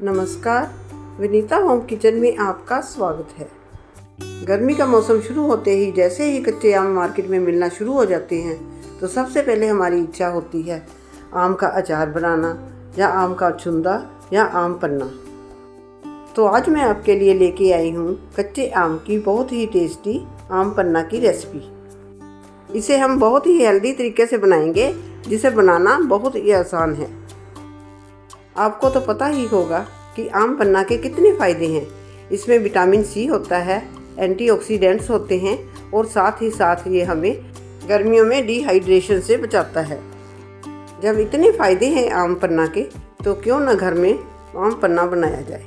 नमस्कार, Vinita home kitchen में आपका स्वागत है। गर्मी का मौसम शुरू होते ही जैसे ही कच्चे आम मार्केट में मिलना शुरू हो जाते हैं तो सबसे पहले हमारी इच्छा होती है आम का अचार बनाना या आम का छुंदा या आम पन्ना। तो आज मैं आपके लिए लेके आई हूँ कच्चे आम की बहुत ही टेस्टी आम पन्ना की रेसिपी। इसे हम बहुत ही हेल्दी तरीके से बनाएंगे, जिसे बनाना बहुत ही आसान है। आपको तो पता ही होगा कि आम पन्ना के कितने फ़ायदे हैं। इसमें विटामिन सी होता है, एंटीऑक्सीडेंट्स होते हैं और साथ ही साथ ये हमें गर्मियों में डिहाइड्रेशन से बचाता है। जब इतने फ़ायदे हैं आम पन्ना के, तो क्यों न घर में आम पन्ना बनाया जाए।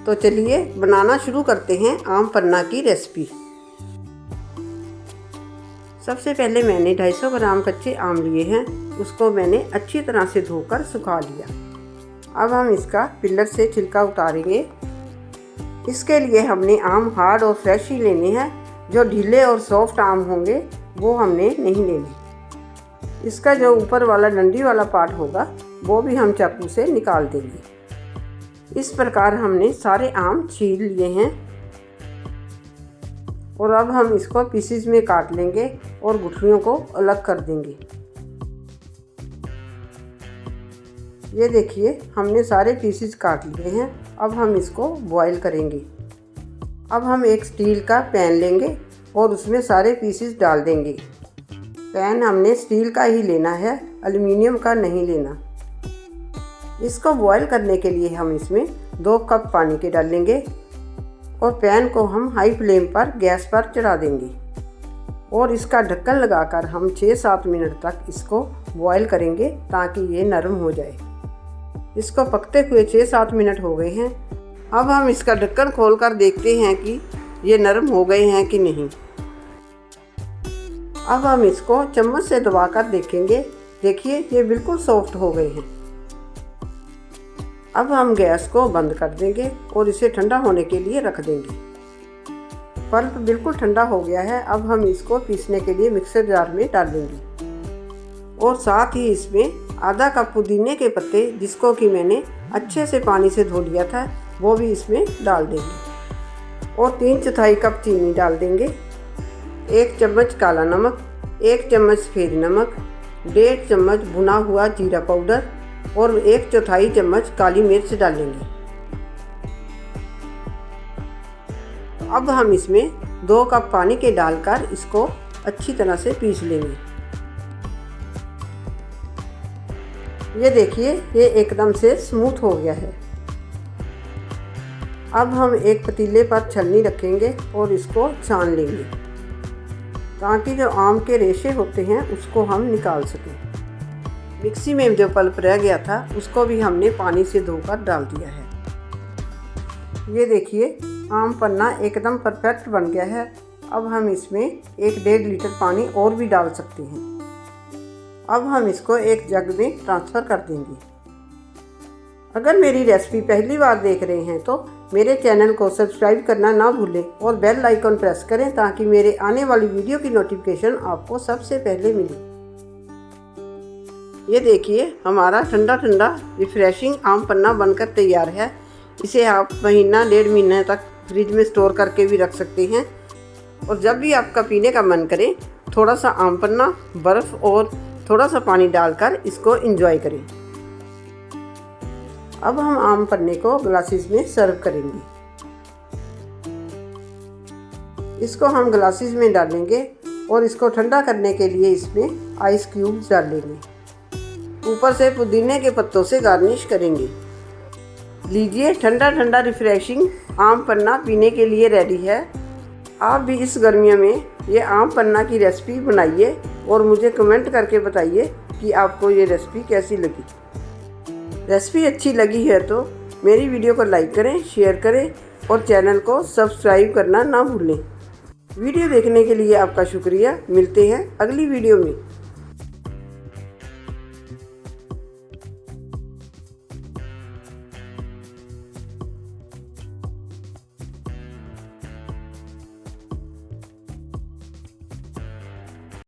तो चलिए बनाना शुरू करते हैं आम पन्ना की रेसिपी। सबसे पहले मैंने 250 ग्राम कच्चे आम लिए हैं। उसको मैंने अच्छी तरह से धोकर सुखा लिया। अब हम इसका पिल्लर से छिलका उतारेंगे। इसके लिए हमने आम हार्ड और फ्रेश ही लेने हैं। जो ढीले और सॉफ्ट आम होंगे वो हमने नहीं लेने। इसका जो ऊपर वाला डंडी वाला पार्ट होगा वो भी हम चाकू से निकाल देंगे। इस प्रकार हमने सारे आम छील लिए हैं और अब हम इसको पीसेस में काट लेंगे और गुठलियों को अलग कर देंगे। ये देखिए, हमने सारे पीसेस काट लिए हैं। अब हम इसको बॉईल करेंगे। अब हम एक स्टील का पैन लेंगे और उसमें सारे पीसेस डाल देंगे। पैन हमने स्टील का ही लेना है, एल्युमिनियम का नहीं लेना। इसको बॉईल करने के लिए हम इसमें 2 कप पानी के डालेंगे और पैन को हम हाई फ्लेम पर गैस पर चढ़ा देंगे और इसका ढक्कन लगाकर हम 6-7 मिनट तक इसको बॉईल करेंगे ताकि ये नरम हो जाए। इसको पकते हुए 6-7 मिनट हो गए हैं। अब हम इसका ढक्कन खोलकर देखते हैं कि ये नरम हो गए हैं कि नहीं। अब हम इसको चम्मच से दबाकर देखेंगे। देखिए, ये बिल्कुल सॉफ्ट हो गए हैं। अब हम गैस को बंद कर देंगे और इसे ठंडा होने के लिए रख देंगे। पल्प बिल्कुल ठंडा हो गया है। अब हम इसको पीसने के लिए मिक्सर जार में डाल देंगे और साथ ही इसमें आधा कप पुदीने के पत्ते, जिसको कि मैंने अच्छे से पानी से धो लिया था, वो भी इसमें डाल देंगे और 3/4 कप चीनी डाल देंगे। 1 चम्मच काला नमक, 1 चम्मच सफ़ेद नमक, 1.5 चम्मच भुना हुआ जीरा पाउडर और 1/4 चम्मच काली मिर्च डालेंगे। अब हम इसमें 2 कप पानी के डालकर इसको अच्छी तरह से पीस लेंगे। ये देखिए, ये एकदम से स्मूथ हो गया है। अब हम एक पतीले पर छलनी रखेंगे और इसको छान लेंगे ताकि जो आम के रेशे होते हैं उसको हम निकाल सकें। मिक्सी में जो पल्प रह गया था उसको भी हमने पानी से धोकर डाल दिया है। ये देखिए, आम पन्ना एकदम परफेक्ट बन गया है। अब हम इसमें 1-1.5 लीटर पानी और भी डाल सकते हैं। अब हम इसको एक जग में ट्रांसफ़र कर देंगे। अगर मेरी रेसिपी पहली बार देख रहे हैं तो मेरे चैनल को सब्सक्राइब करना ना भूलें और बेल आइकन प्रेस करें ताकि मेरे आने वाली वीडियो की नोटिफिकेशन आपको सबसे पहले मिले। ये देखिए, हमारा ठंडा ठंडा रिफ्रेशिंग आम पन्ना बनकर तैयार है। इसे आप महीना 1.5 महीने तक फ्रिज में स्टोर करके भी रख सकते हैं और जब भी आपका पीने का मन करे थोड़ा सा आम पन्ना, बर्फ़ और थोड़ा सा पानी डालकर इसको एंजॉय करें। अब हम आम पन्ने को ग्लासेस में सर्व करेंगे। इसको हम ग्लासेस में डालेंगे और इसको ठंडा करने के लिए इसमें आइस क्यूब्स डालेंगे। ऊपर से पुदीने के पत्तों से गार्निश करेंगे। लीजिए, ठंडा ठंडा रिफ्रेशिंग आम पन्ना पीने के लिए रेडी है। आप भी इस गर्मियों में ये आम पन्ना की रेसिपी बनाइए और मुझे कमेंट करके बताइए कि आपको ये रेसिपी कैसी लगी। रेसिपी अच्छी लगी है तो मेरी वीडियो को लाइक करें, शेयर करें और चैनल को सब्सक्राइब करना ना भूलें। वीडियो देखने के लिए आपका शुक्रिया। मिलते हैं अगली वीडियो में।